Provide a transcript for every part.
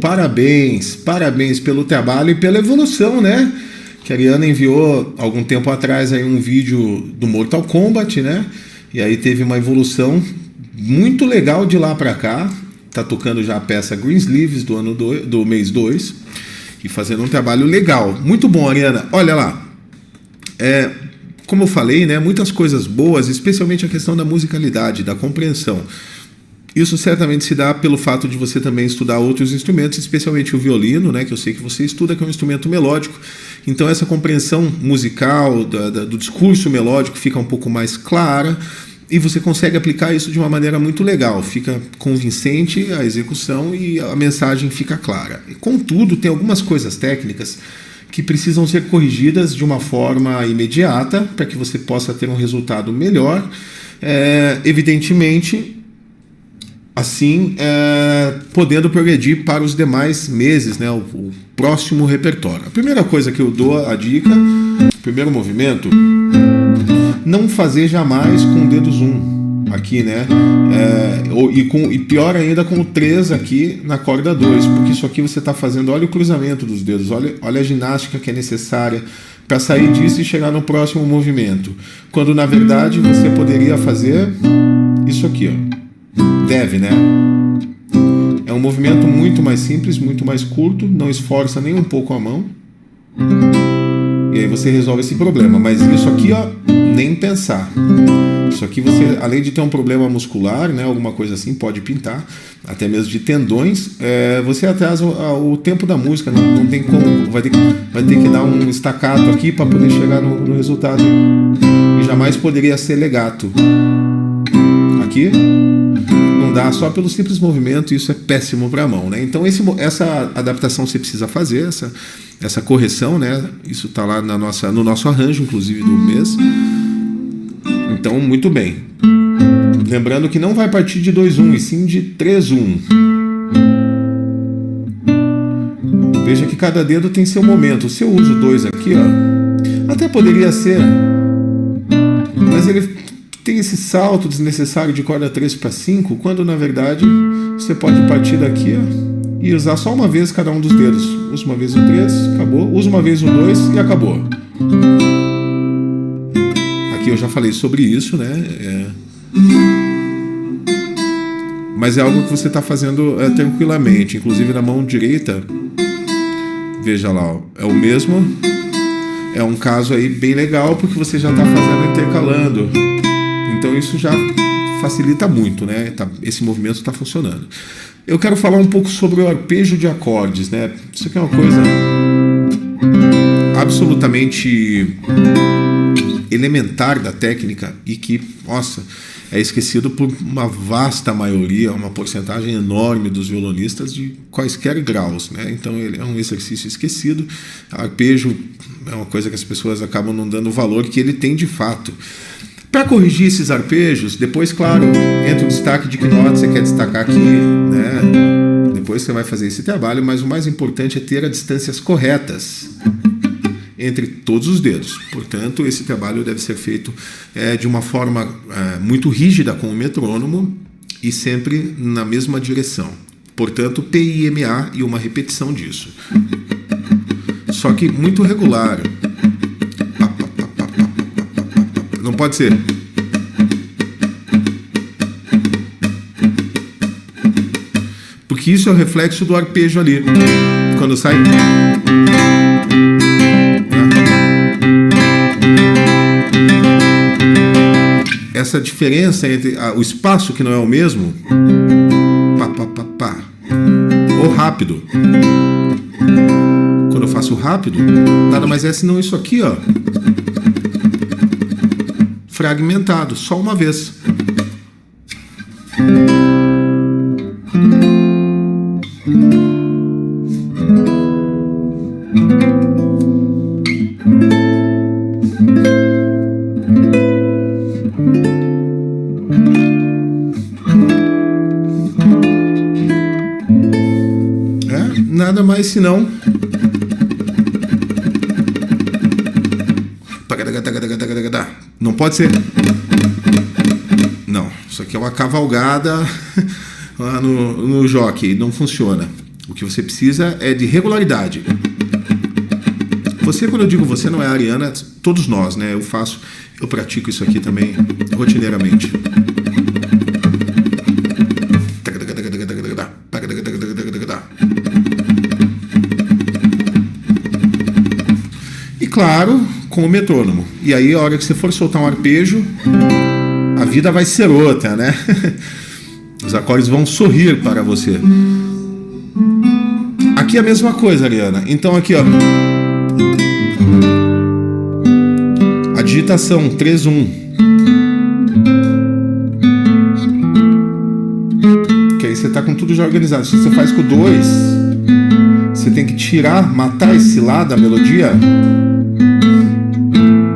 parabéns pelo trabalho e pela evolução, né? Que a Ariana enviou algum tempo atrás aí um vídeo do Mortal Kombat, né? E aí teve uma evolução muito legal de lá para cá. Tá tocando já a peça Greensleeves do mês 2 e fazendo um trabalho legal. Muito bom, Ariana. Olha lá. Como eu falei, né? Muitas coisas boas, especialmente a questão da musicalidade, da compreensão. Isso certamente se dá pelo fato de você também estudar outros instrumentos, especialmente o violino, né, que eu sei que você estuda, que é um instrumento melódico. Então essa compreensão musical, do discurso melódico fica um pouco mais clara e você consegue aplicar isso de uma maneira muito legal. Fica convincente a execução e a mensagem fica clara. Contudo, tem algumas coisas técnicas que precisam ser corrigidas de uma forma imediata para que você possa ter um resultado melhor. Evidentemente, assim, podendo progredir para os demais meses, né, o próximo repertório. A primeira coisa que eu dou a dica, primeiro movimento, não fazer jamais com o dedo zoom aqui, né, e pior ainda com o 3 aqui na corda 2, porque isso aqui você está fazendo, olha o cruzamento dos dedos, olha a ginástica que é necessária para sair disso e chegar no próximo movimento, quando na verdade você poderia fazer isso aqui, ó. Deve, né? É um movimento muito mais simples, muito mais curto, não esforça nem um pouco a mão. E aí você resolve esse problema. Mas isso aqui, ó, nem pensar. Isso aqui você, além de ter um problema muscular, né, alguma coisa assim, pode pintar, até mesmo de tendões, você atrasa o tempo da música, não tem como, vai ter que dar um staccato aqui para poder chegar no resultado. E jamais poderia ser legato. Aqui dá só pelo simples movimento, isso é péssimo para a mão, né? Então essa adaptação você precisa fazer, essa correção, né? Isso está lá no nosso arranjo, inclusive, do mês. Então, muito bem. Lembrando que não vai partir de 2-1, e sim de 3-1. Veja que cada dedo tem seu momento. Se eu uso 2 aqui, ó, até poderia ser, mas ele tem esse salto desnecessário de corda 3 para 5, quando na verdade você pode partir daqui, ó, e usar só uma vez cada um dos dedos. Usa uma vez o 3, acabou. Usa uma vez o 2 e acabou. Aqui eu já falei sobre isso, né? Mas é algo que você está fazendo tranquilamente. Inclusive na mão direita, veja lá, ó, é o mesmo. É um caso aí bem legal, porque você já está fazendo intercalando. Então isso já facilita muito, né? Esse movimento está funcionando. Eu quero falar um pouco sobre o arpejo de acordes, né? Isso aqui é uma coisa absolutamente elementar da técnica e que, nossa, é esquecido por uma vasta maioria, uma porcentagem enorme dos violonistas de quaisquer graus, né? Então ele é um exercício esquecido. Arpejo é uma coisa que as pessoas acabam não dando o valor que ele tem de fato. Para corrigir esses arpejos, depois, claro, entra o destaque de que nota você quer destacar aqui, né? Depois você vai fazer esse trabalho, mas o mais importante é ter as distâncias corretas entre todos os dedos. Portanto, esse trabalho deve ser feito de uma forma muito rígida com o metrônomo e sempre na mesma direção. Portanto, PIMA e uma repetição disso. Só que muito regular. Não pode ser. Porque isso é o reflexo do arpejo ali. Quando sai. Essa diferença entre o espaço que não é o mesmo. Ou rápido. Quando eu faço rápido, nada mais é senão isso aqui, ó. Fragmentado, só uma vez. Nada mais senão não pode ser. Não, isso aqui é uma cavalgada lá no jockey, não funciona. O que você precisa é de regularidade. Você, quando eu digo você, não é a Ariana, todos nós, né? Eu pratico isso aqui também rotineiramente. E claro, com o metrônomo. E aí, a hora que você for soltar um arpejo, a vida vai ser outra, né? Os acordes vão sorrir para você. Aqui é a mesma coisa, Ariana. Então aqui, ó. A digitação 3-1. Que aí você tá com tudo já organizado. Se você faz com o 2, você tem que matar esse lá da melodia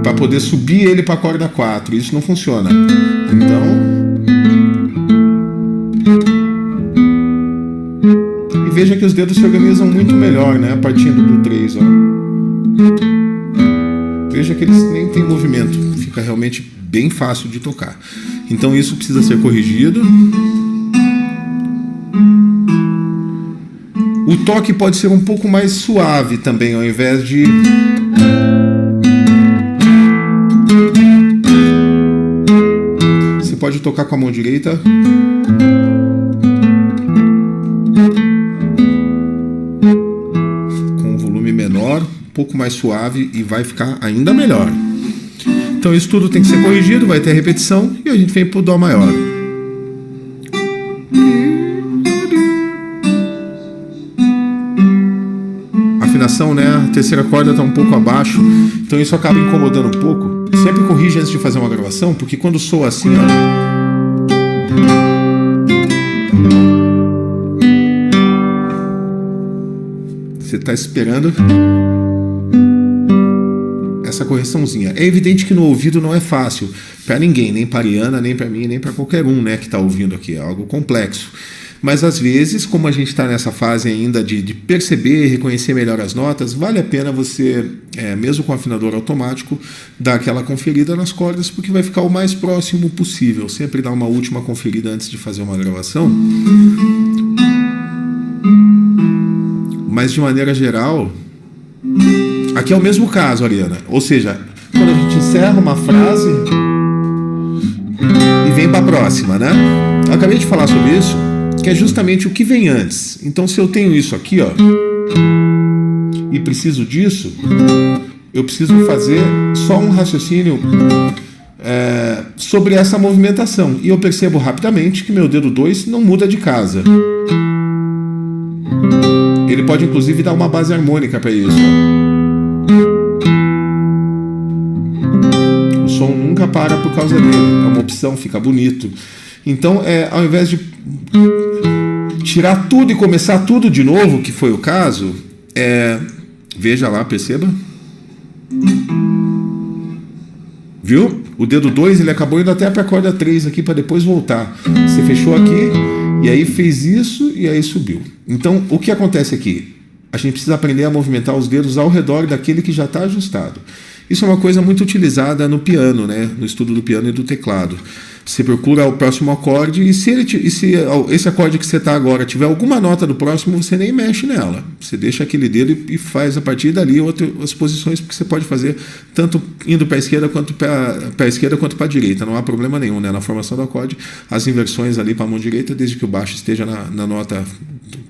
para poder subir ele para a corda 4. Isso não funciona. Então, e veja que os dedos se organizam muito melhor, né? Partindo do 3, ó. Veja que eles nem têm movimento. Fica realmente bem fácil de tocar. Então isso precisa ser corrigido. O toque pode ser um pouco mais suave também, ao invés de... Você pode tocar com a mão direita. Com um volume menor, um pouco mais suave, e vai ficar ainda melhor. Então isso tudo tem que ser corrigido, vai ter repetição, e a gente vem pro Dó maior. Né? A terceira corda está um pouco abaixo, então isso acaba incomodando um pouco. Sempre corrige antes de fazer uma gravação, porque quando soa assim, ó, você está esperando essa correçãozinha. É evidente que no ouvido não é fácil para ninguém, nem para a Ariana, nem para mim, nem para qualquer um, né, que está ouvindo aqui. É algo complexo. Mas às vezes, como a gente está nessa fase ainda de perceber, reconhecer melhor as notas, vale a pena você, mesmo com o afinador automático, dar aquela conferida nas cordas, porque vai ficar o mais próximo possível. Sempre dar uma última conferida antes de fazer uma gravação. Mas de maneira geral, aqui é o mesmo caso, Ariana. Ou seja, quando a gente encerra uma frase e vem para a próxima, né? Eu acabei de falar sobre isso, que é justamente o que vem antes. Então, se eu tenho isso aqui, ó, e preciso disso, eu preciso fazer só um raciocínio sobre essa movimentação. E eu percebo rapidamente que meu dedo 2 não muda de casa. Ele pode, inclusive, dar uma base harmônica para isso. O som nunca para por causa dele. É uma opção, fica bonito. Então, ao invés de tirar tudo e começar tudo de novo, que foi o caso, veja lá, perceba. Viu? O dedo 2 ele acabou indo até para a corda 3 aqui para depois voltar. Você fechou aqui e aí fez isso e aí subiu. Então, o que acontece aqui? A gente precisa aprender a movimentar os dedos ao redor daquele que já está ajustado. Isso é uma coisa muito utilizada no piano, né? No estudo do piano e do teclado. Você procura o próximo acorde e se esse acorde que você está agora tiver alguma nota do próximo, você nem mexe nela. Você deixa aquele dedo e faz a partir dali outras posições, porque você pode fazer tanto indo para a esquerda quanto para a esquerda quanto para a direita. Não há problema nenhum, né? Na formação do acorde, as inversões ali para a mão direita, desde que o baixo esteja na nota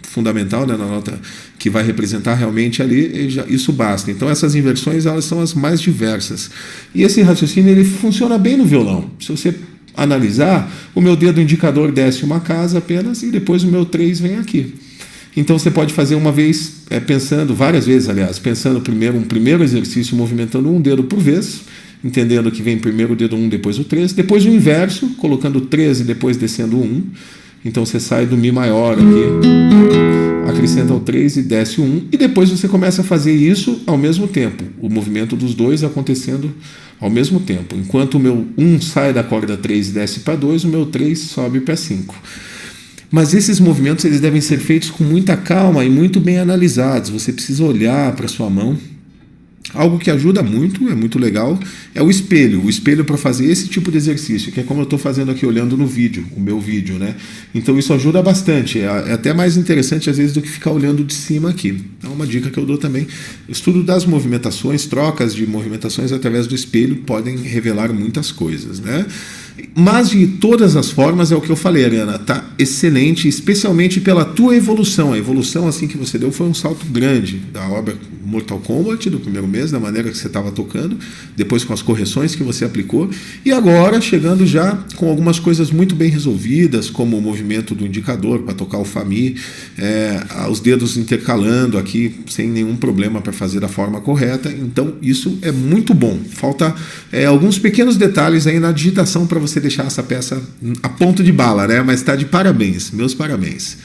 fundamental, né? Na nota que vai representar realmente ali, isso basta. Então essas inversões elas são as mais diversas. E esse raciocínio ele funciona bem no violão. Se você analisar, o meu dedo indicador desce uma casa apenas e depois o meu 3 vem aqui. Então você pode fazer uma vez, pensando, várias vezes aliás, pensando primeiro um primeiro exercício movimentando um dedo por vez, entendendo que vem primeiro o dedo 1, depois o 3, depois o inverso, colocando o 3 e depois descendo o 1. Então você sai do Mi maior aqui, acrescenta o 3 e desce o 1, e depois você começa a fazer isso ao mesmo tempo, o movimento dos dois acontecendo ao mesmo tempo. Enquanto o meu 1 sai da corda 3 e desce para 2, o meu 3 sobe para 5. Mas esses movimentos eles devem ser feitos com muita calma e muito bem analisados. Você precisa olhar para a sua mão Algo que ajuda muito, é muito legal, é o espelho. O espelho para fazer esse tipo de exercício, que é como eu estou fazendo aqui olhando no vídeo, o meu vídeo, né? Então isso ajuda bastante. É até mais interessante às vezes do que ficar olhando de cima aqui. É uma dica que eu dou também. Estudo das movimentações, trocas de movimentações através do espelho podem revelar muitas coisas, né? Mas de todas as formas é o que eu falei, Ariana, tá excelente, especialmente pela tua evolução. A evolução assim que você deu foi um salto grande da obra Mortal Kombat do primeiro mês, da maneira que você estava tocando, depois com as correções que você aplicou, e agora chegando já com algumas coisas muito bem resolvidas, como o movimento do indicador para tocar o Fá Mi, os dedos intercalando aqui sem nenhum problema para fazer da forma correta. Então isso é muito bom. Falta alguns pequenos detalhes aí na digitação para você deixar essa peça a ponto de bala, né? Mas está de parabéns, meus parabéns.